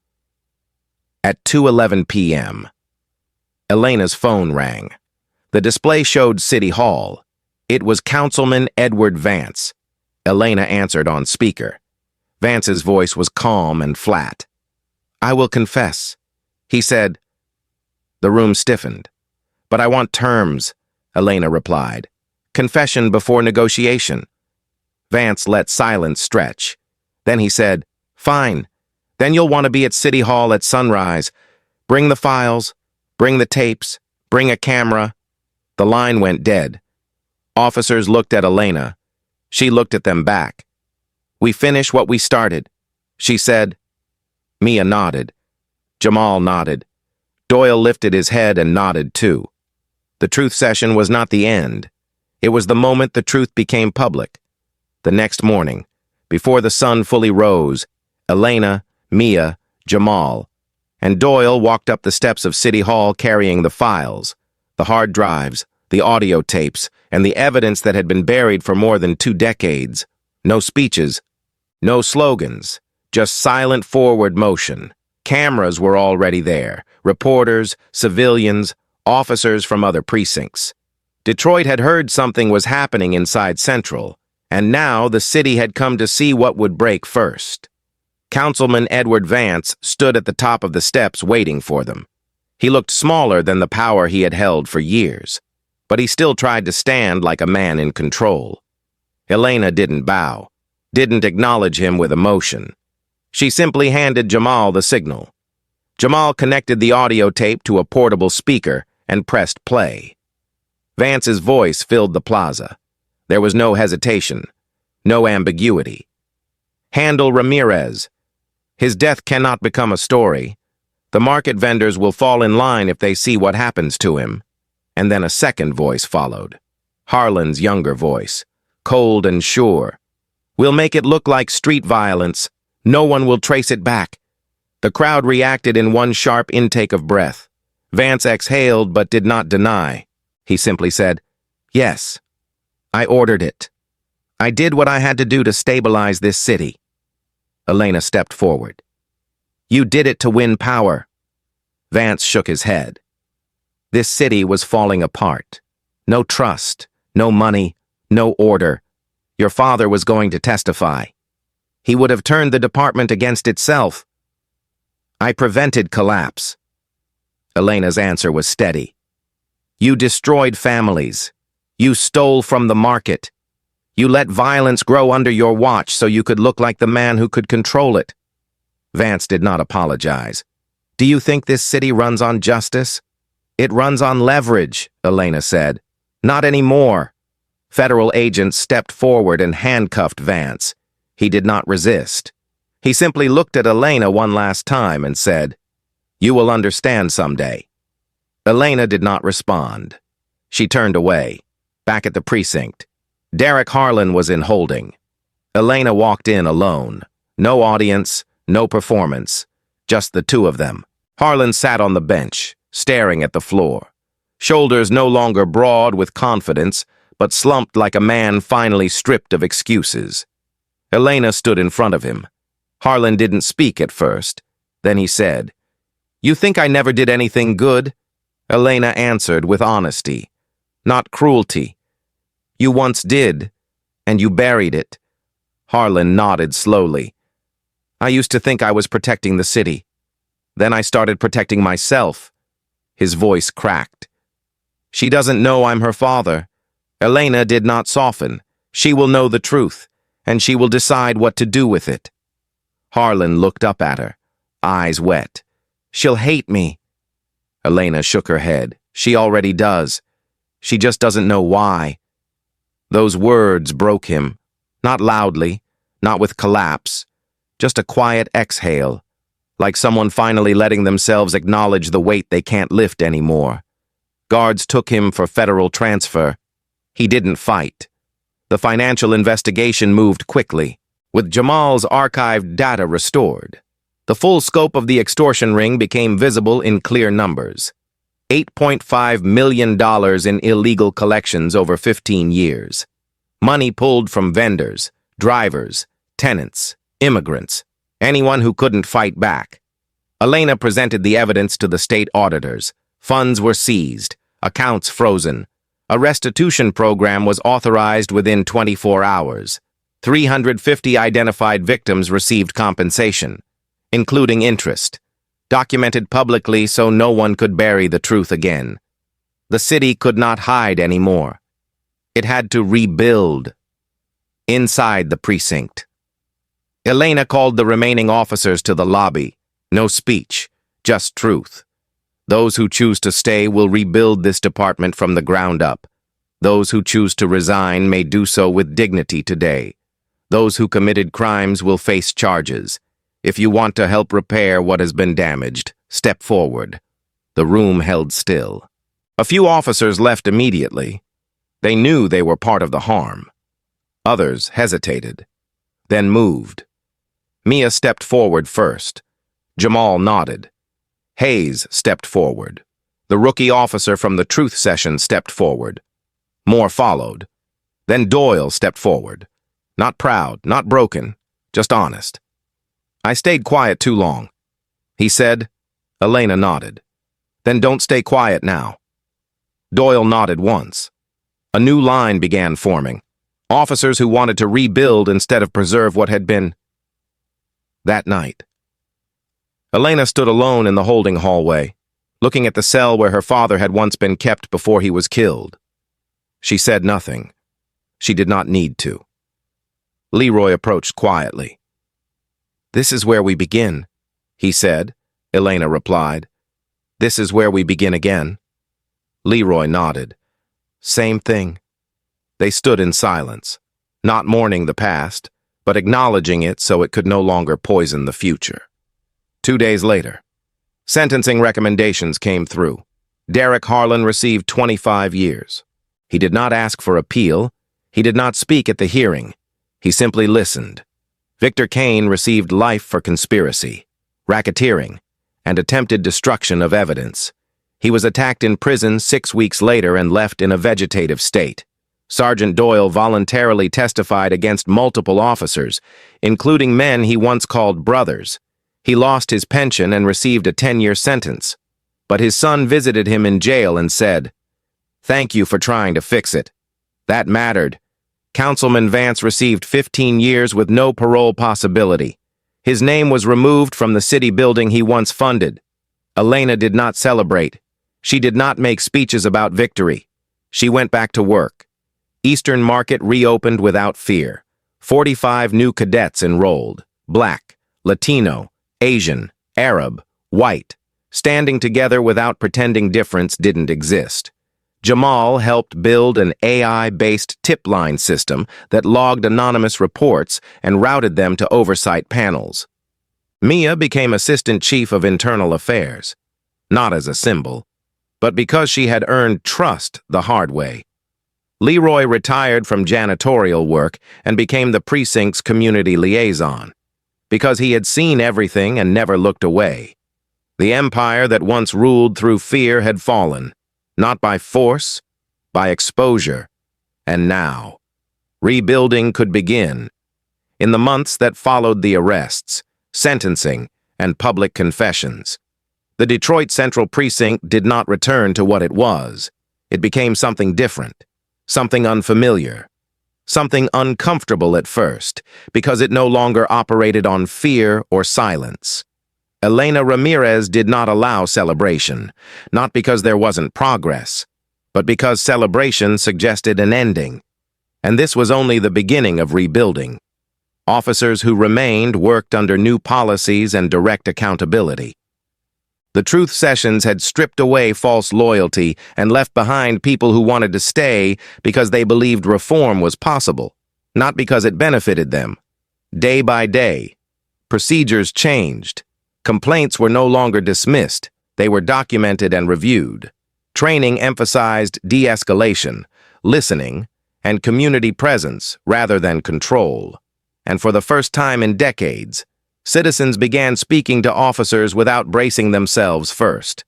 At 2:11 p.m., Elena's phone rang. The display showed City Hall. It was Councilman Edward Vance. Elena answered on speaker. Vance's voice was calm and flat. "I will confess," he said. The room stiffened. "But I want terms," Elena replied. "Confession before negotiation." Vance let silence stretch. Then he said, "Fine. Then you'll want to be at City Hall at sunrise. Bring the files, bring the tapes, bring a camera." The line went dead. Officers looked at Elena. She looked at them back. "We finish what we started," she said. Mia nodded. Jamal nodded. Doyle lifted his head and nodded too. The truth session was not the end. It was the moment the truth became public. The next morning, before the sun fully rose, Elena, Mia, Jamal, and Doyle walked up the steps of City Hall carrying the files, the hard drives, the audio tapes, and the evidence that had been buried for more than 2 decades. No speeches, no slogans, just silent forward motion. Cameras were already there, reporters, civilians, officers from other precincts. Detroit had heard something was happening inside Central, and now the city had come to see what would break first. Councilman Edward Vance stood at the top of the steps waiting for them. He looked smaller than the power he had held for years, but he still tried to stand like a man in control. Elena didn't bow, didn't acknowledge him with emotion. She simply handed Jamal the signal. Jamal connected the audio tape to a portable speaker and pressed play. Vance's voice filled the plaza. There was no hesitation, no ambiguity. "Handle Ramirez. His death cannot become a story. The market vendors will fall in line if they see what happens to him." And then a second voice followed. Harlan's younger voice, cold and sure. "We'll make it look like street violence. No one will trace it back." The crowd reacted in one sharp intake of breath. Vance exhaled but did not deny. He simply said, "Yes, I ordered it. I did what I had to do to stabilize this city." Elena stepped forward. "You did it to win power." Vance shook his head. This city was falling apart. No trust, no money, no order. Your father was going to testify. He would have turned the department against itself. "I prevented collapse." Elena's answer was steady. "You destroyed families. You stole from the market. You let violence grow under your watch so you could look like the man who could control it." Vance did not apologize. "Do you think this city runs on justice?" "It runs on leverage," Elena said. "Not anymore." Federal agents stepped forward and handcuffed Vance. He did not resist. He simply looked at Elena one last time and said, "You will understand someday." Elena did not respond. She turned away. Back at the precinct, Derek Harlan was in holding. Elena walked in alone. No audience, no performance, just the two of them. Harlan sat on the bench, staring at the floor. Shoulders no longer broad with confidence, but slumped like a man finally stripped of excuses. Elena stood in front of him. Harlan didn't speak at first. Then he said, "You think I never did anything good?" Elena answered with honesty, not cruelty. "You once did, and you buried it." Harlan nodded slowly. "I used to think I was protecting the city. Then I started protecting myself. His voice cracked. She doesn't know I'm her father. Elena did not soften. She will know the truth, and she will decide what to do with it. Harlan looked up at her, eyes wet. She'll hate me. Elena shook her head. She already does. She just doesn't know why. Those words broke him. Not loudly, not with collapse, just a quiet exhale, like someone finally letting themselves acknowledge the weight they can't lift anymore. Guards took him for federal transfer. He didn't fight. The financial investigation moved quickly, with Jamal's archived data restored. The full scope of the extortion ring became visible in clear numbers. $8.5 million in illegal collections over 15 years. Money pulled from vendors, drivers, tenants, immigrants, anyone who couldn't fight back. Elena presented the evidence to the state auditors. Funds were seized, accounts frozen. A restitution program was authorized within 24 hours. 350 identified victims received compensation, including interest, documented publicly so no one could bury the truth again. The city could not hide anymore. It had to rebuild. Inside the precinct, Elena called the remaining officers to the lobby. No speech, just truth. Those who choose to stay will rebuild this department from the ground up. Those who choose to resign may do so with dignity today. Those who committed crimes will face charges. If you want to help repair what has been damaged, step forward. The room held still. A few officers left immediately. They knew they were part of the harm. Others hesitated, then moved. Mia stepped forward first. Jamal nodded. Hayes stepped forward. The rookie officer from the truth session stepped forward. More followed. Then Doyle stepped forward. Not proud, not broken, just honest. I stayed quiet too long, he said. Elena nodded. Then don't stay quiet now. Doyle nodded once. A new line began forming. Officers who wanted to rebuild instead of preserve what had been. That night, Elena stood alone in the holding hallway, looking at the cell where her father had once been kept before he was killed. She said nothing. She did not need to. Leroy approached quietly. "This is where we begin," he said. Elena replied. "This is where we begin again." Leroy nodded. Same thing. They stood in silence, not mourning the past, but acknowledging it so it could no longer poison the future. 2 days later, sentencing recommendations came through. Derek Harlan received 25 years. He did not ask for appeal. He did not speak at the hearing. He simply listened. Victor Kane received life for conspiracy, racketeering, and attempted destruction of evidence. He was attacked in prison 6 weeks later and left in a vegetative state. Sergeant Doyle voluntarily testified against multiple officers, including men he once called brothers. He lost his pension and received a 10-year sentence. But his son visited him in jail and said, "Thank you for trying to fix it. That mattered." Councilman Vance received 15 years with no parole possibility. His name was removed from the city building he once funded. Elena did not celebrate. She did not make speeches about victory. She went back to work. Eastern Market reopened without fear. 45 new cadets enrolled. Black, Latino, Asian, Arab, white. Standing together without pretending difference didn't exist. Jamal helped build an AI-based tip line system that logged anonymous reports and routed them to oversight panels. Mia became Assistant Chief of Internal Affairs, not as a symbol, but because she had earned trust the hard way. Leroy retired from janitorial work and became the precinct's community liaison, because he had seen everything and never looked away. The empire that once ruled through fear had fallen, not by force, by exposure. And now, rebuilding could begin. In the months that followed the arrests, sentencing, and public confessions, the Detroit Central Precinct did not return to what it was. It became something different, something unfamiliar, something uncomfortable at first, because it no longer operated on fear or silence. Elena Ramirez did not allow celebration, not because there wasn't progress, but because celebration suggested an ending. And this was only the beginning of rebuilding. Officers who remained worked under new policies and direct accountability. The truth sessions had stripped away false loyalty and left behind people who wanted to stay because they believed reform was possible, not because it benefited them. Day by day, procedures changed. Complaints were no longer dismissed. They were documented and reviewed. Training emphasized de-escalation, listening, and community presence rather than control. And for the first time in decades, citizens began speaking to officers without bracing themselves first.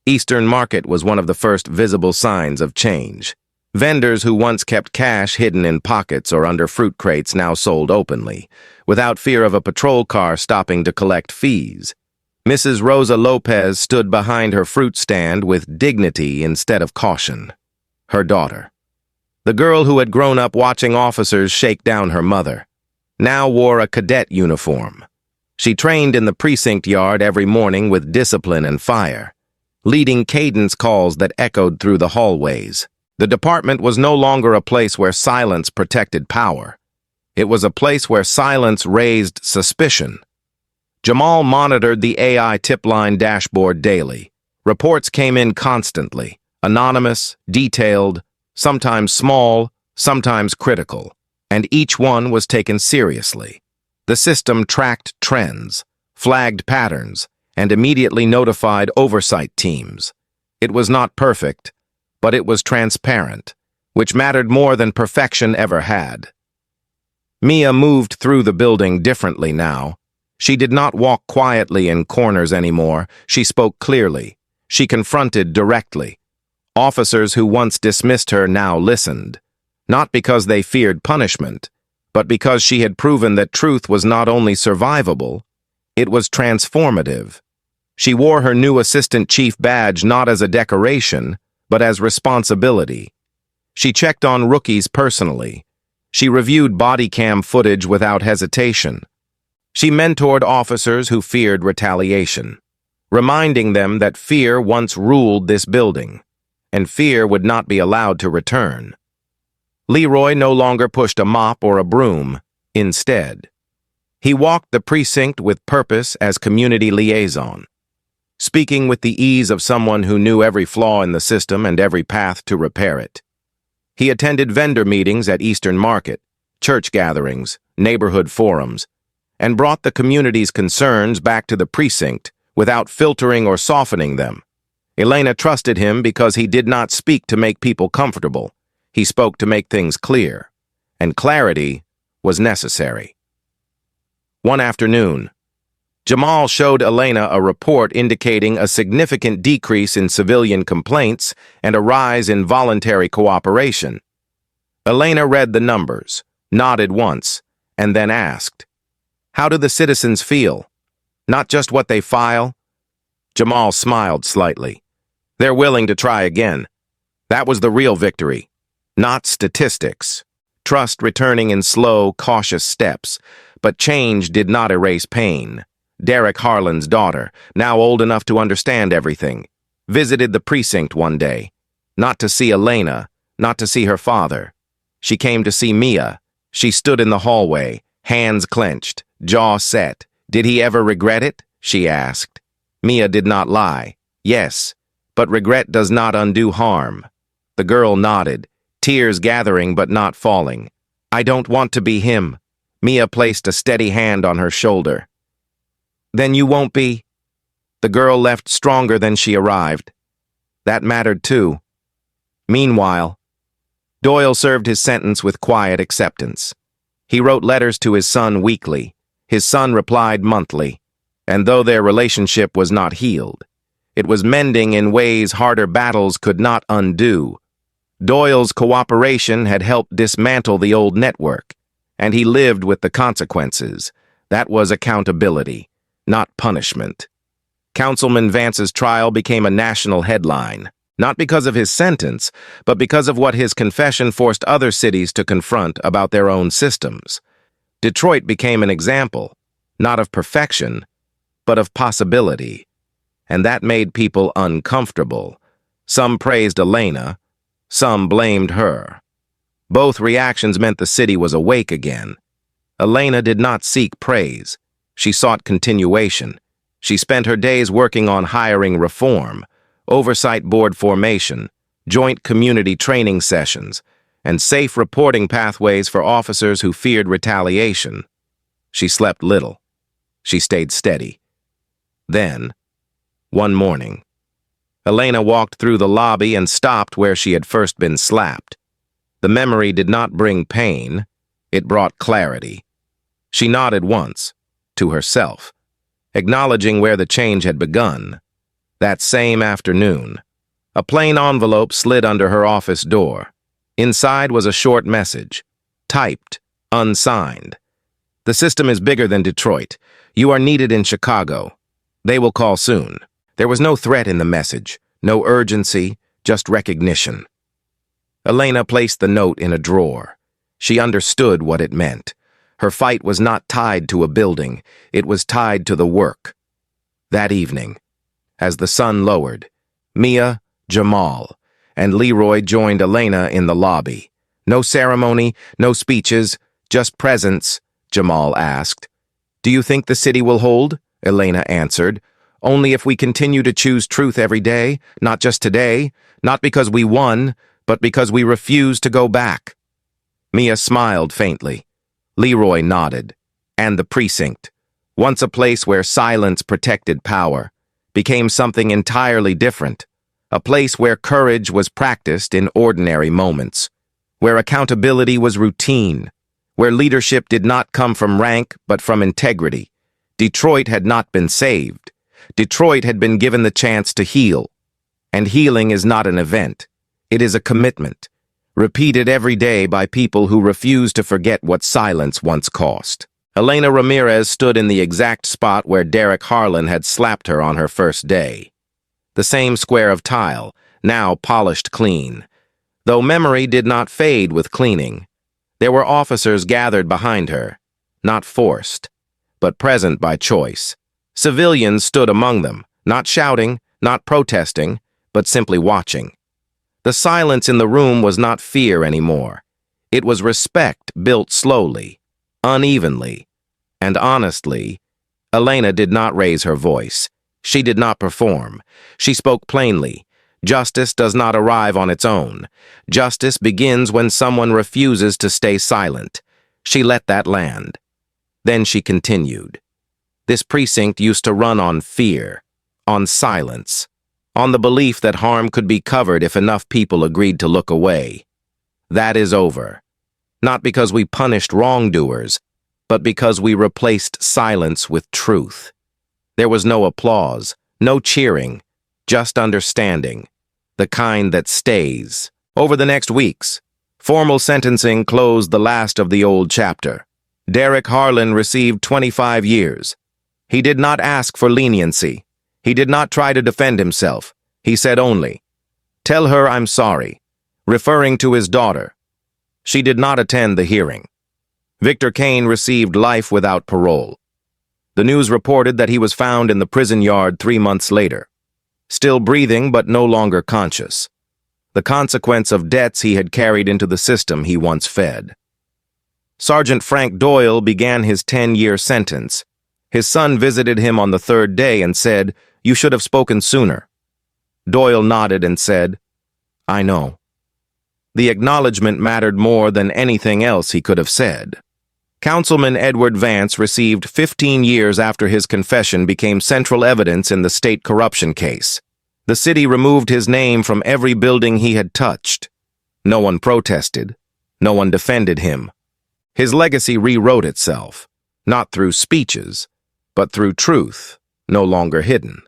Eastern Market was one of the first visible signs of change. Vendors who once kept cash hidden in pockets or under fruit crates now sold openly, without fear of a patrol car stopping to collect fees. Mrs. Rosa Lopez stood behind her fruit stand with dignity instead of caution. Her daughter, the girl who had grown up watching officers shake down her mother, now wore a cadet uniform. She trained in the precinct yard every morning with discipline and fire, leading cadence calls that echoed through the hallways. The department was no longer a place where silence protected power. It was a place where silence raised suspicion. Jamal monitored the AI tip line dashboard daily. Reports came in constantly, anonymous, detailed, sometimes small, sometimes critical, and each one was taken seriously. The system tracked trends, flagged patterns, and immediately notified oversight teams. It was not perfect, but it was transparent, which mattered more than perfection ever had. Mia moved through the building differently now. She did not walk quietly in corners anymore. She spoke clearly. She confronted directly. Officers who once dismissed her now listened, not because they feared punishment, but because she had proven that truth was not only survivable, it was transformative. She wore her new assistant chief badge not as a decoration, but as responsibility. She checked on rookies personally. She reviewed body cam footage without hesitation. She mentored officers who feared retaliation, reminding them that fear once ruled this building, and fear would not be allowed to return. Leroy no longer pushed a mop or a broom. Instead, he walked the precinct with purpose as community liaison, speaking with the ease of someone who knew every flaw in the system and every path to repair it. He attended vendor meetings at Eastern Market, church gatherings, neighborhood forums, and brought the community's concerns back to the precinct without filtering or softening them. Elena trusted him because he did not speak to make people comfortable. He spoke to make things clear, and clarity was necessary. One afternoon, Jamal showed Elena a report indicating a significant decrease in civilian complaints and a rise in voluntary cooperation. Elena read the numbers, nodded once, and then asked, "How do the citizens feel? Not just what they file?" Jamal smiled slightly. "They're willing to try again. That was the real victory, not statistics. Trust returning in slow, cautious steps, but change did not erase pain." Derek Harlan's daughter, now old enough to understand everything, visited the precinct one day, not to see Elena, not to see her father. She came to see Mia. She stood in the hallway, hands clenched, jaw set. "Did he ever regret it?" she asked. Mia did not lie. "Yes, but regret does not undo harm." The girl nodded, tears gathering but not falling. "I don't want to be him." Mia placed a steady hand on her shoulder. "Then you won't be." The girl left stronger than she arrived. That mattered too. Meanwhile, Doyle served his sentence with quiet acceptance. He wrote letters to his son weekly. His son replied monthly. And though their relationship was not healed, it was mending in ways harder battles could not undo. Doyle's cooperation had helped dismantle the old network, and he lived with the consequences. That was accountability, not punishment. Councilman Vance's trial became a national headline, not because of his sentence, but because of what his confession forced other cities to confront about their own systems. Detroit became an example, not of perfection, but of possibility. And that made people uncomfortable. Some praised Elena, some blamed her. Both reactions meant the city was awake again. Elena did not seek praise. She sought continuation. She spent her days working on hiring reform, oversight board formation, joint community training sessions, and safe reporting pathways for officers who feared retaliation. She slept little. She stayed steady. Then, one morning, Elena walked through the lobby and stopped where she had first been slapped. The memory did not bring pain, it brought clarity. She nodded once, to herself, acknowledging where the change had begun. That same afternoon, a plain envelope slid under her office door. Inside was a short message, typed, unsigned. The system is bigger than Detroit. You are needed in Chicago. They will call soon. There was no threat in the message, no urgency, just recognition. Elena placed the note in a drawer. She understood what it meant. Her fight was not tied to a building, it was tied to the work. That evening, as the sun lowered, Mia, Jamal, and Leroy joined Elena in the lobby. No ceremony, no speeches, just presence, Jamal asked. Do you think the city will hold? Elena answered. Only if we continue to choose truth every day, not just today, not because we won, but because we refuse to go back. Mia smiled faintly. Leroy nodded. And the precinct, once a place where silence protected power, became something entirely different. A place where courage was practiced in ordinary moments, where accountability was routine, where leadership did not come from rank but from integrity. Detroit had not been saved. Detroit had been given the chance to heal. And healing is not an event. It is a commitment, repeated every day by people who refuse to forget what silence once cost. Elena Ramirez stood in the exact spot where Derek Harlan had slapped her on her first day. The same square of tile, now polished clean. Though memory did not fade with cleaning, there were officers gathered behind her, not forced, but present by choice. Civilians stood among them, not shouting, not protesting, but simply watching. The silence in the room was not fear anymore. It was respect built slowly, unevenly, and honestly. Elena did not raise her voice. She did not perform. She spoke plainly. Justice does not arrive on its own. Justice begins when someone refuses to stay silent. She let that land. Then she continued. This precinct used to run on fear, on silence, on the belief that harm could be covered if enough people agreed to look away. That is over. Not because we punished wrongdoers, but because we replaced silence with truth. There was no applause, no cheering, just understanding, the kind that stays. Over the next weeks, formal sentencing closed the last of the old chapter. Derek Harlan received 25 years. He did not ask for leniency. He did not try to defend himself. He said only, "Tell her I'm sorry," referring to his daughter. She did not attend the hearing. Victor Kane received life without parole. The news reported that he was found in the prison yard 3 months later, still breathing but no longer conscious, the consequence of debts he had carried into the system he once fed. Sergeant Frank Doyle began his 10-year sentence. His son visited him on the 3rd day and said, "You should have spoken sooner." Doyle nodded and said, "I know." The acknowledgement mattered more than anything else he could have said. Councilman Edward Vance received 15 years after his confession became central evidence in the state corruption case. The city removed his name from every building he had touched. No one protested. No one defended him. His legacy rewrote itself, not through speeches, but through truth, no longer hidden.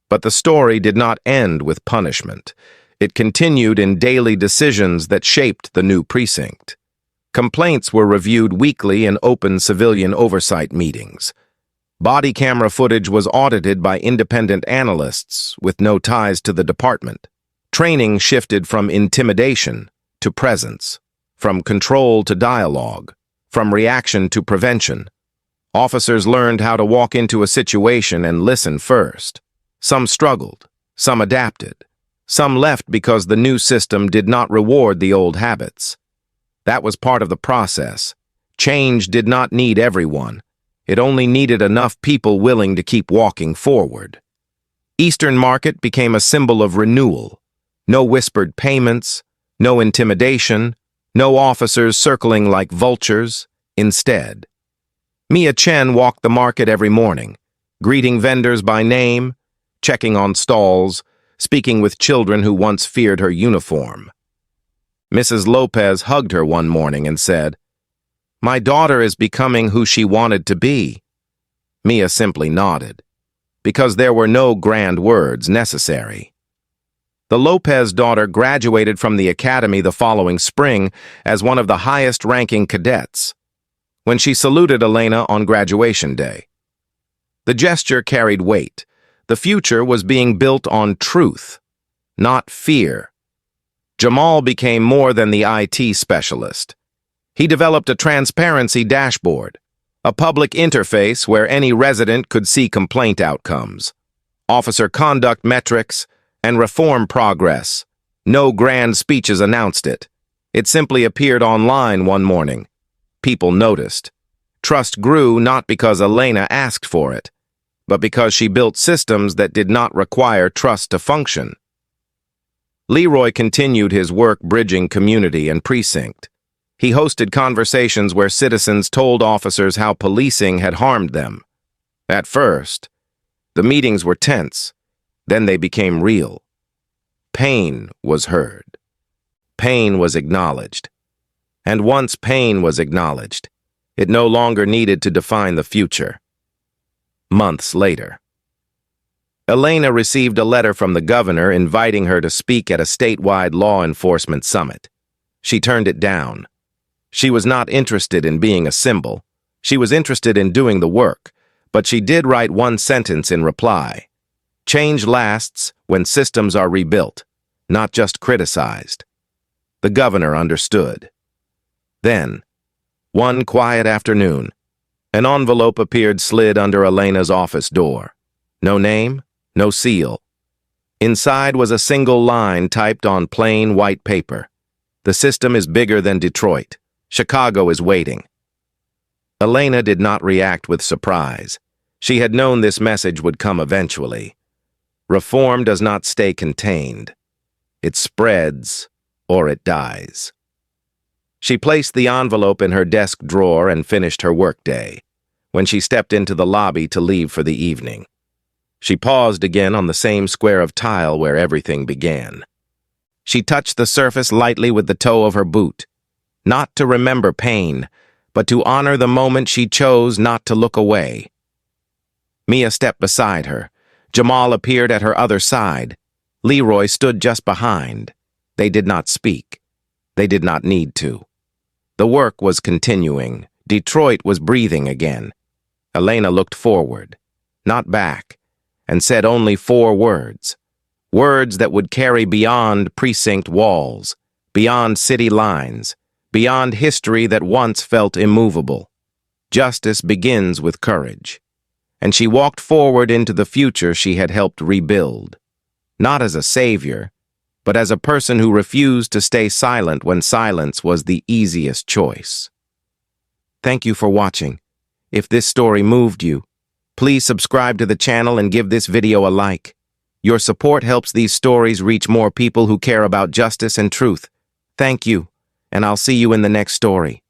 But the story did not end with punishment. It continued in daily decisions that shaped the new precinct. Complaints were reviewed weekly in open civilian oversight meetings. Body camera footage was audited by independent analysts with no ties to the department. Training shifted from intimidation to presence, from control to dialogue, from reaction to prevention. Officers learned how to walk into a situation and listen first. Some struggled, some adapted, some left because the new system did not reward the old habits. That was part of the process. Change did not need everyone. It only needed enough people willing to keep walking forward. Eastern Market became a symbol of renewal. No whispered payments, no intimidation, no officers circling like vultures. Instead, Mia Chen walked the market every morning, greeting vendors by name, checking on stalls, speaking with children who once feared her uniform. Mrs. Lopez hugged her one morning and said, "My daughter is becoming who she wanted to be." Mia simply nodded, because there were no grand words necessary. The Lopez daughter graduated from the academy the following spring as one of the highest-ranking cadets, when she saluted Elena on graduation day. The gesture carried weight. The future was being built on truth, not fear. Jamal became more than the IT specialist. He developed a transparency dashboard, a public interface where any resident could see complaint outcomes, officer conduct metrics, and reform progress. No grand speeches announced it. It simply appeared online one morning. People noticed. Trust grew not because Elena asked for it, but because she built systems that did not require trust to function. Leroy continued his work bridging community and precinct. He hosted conversations where citizens told officers how policing had harmed them. At first, the meetings were tense. Then they became real. Pain was heard. Pain was acknowledged. And once pain was acknowledged, it no longer needed to define the future. Months later, Elena received a letter from the governor inviting her to speak at a statewide law enforcement summit. She turned it down. She was not interested in being a symbol. She was interested in doing the work, but she did write one sentence in reply. Change lasts when systems are rebuilt, not just criticized. The governor understood. Then, one quiet afternoon, an envelope appeared slid under Elena's office door. No name, no seal. Inside was a single line typed on plain white paper. The system is bigger than Detroit. Chicago is waiting. Elena did not react with surprise. She had known this message would come eventually. Reform does not stay contained. It spreads or it dies. She placed the envelope in her desk drawer and finished her workday. When she stepped into the lobby to leave for the evening, she paused again on the same square of tile where everything began. She touched the surface lightly with the toe of her boot, not to remember pain, but to honor the moment she chose not to look away. Mia stepped beside her. Jamal appeared at her other side. Leroy stood just behind. They did not speak. They did not need to. The work was continuing. Detroit was breathing again. Elena looked forward, not back, and said only 4 words. Words that would carry beyond precinct walls, beyond city lines, beyond history that once felt immovable. Justice begins with courage. And she walked forward into the future she had helped rebuild. Not as a savior, but as a person who refused to stay silent when silence was the easiest choice. Thank you for watching. If this story moved you, please subscribe to the channel and give this video a like. Your support helps these stories reach more people who care about justice and truth. Thank you, and I'll see you in the next story.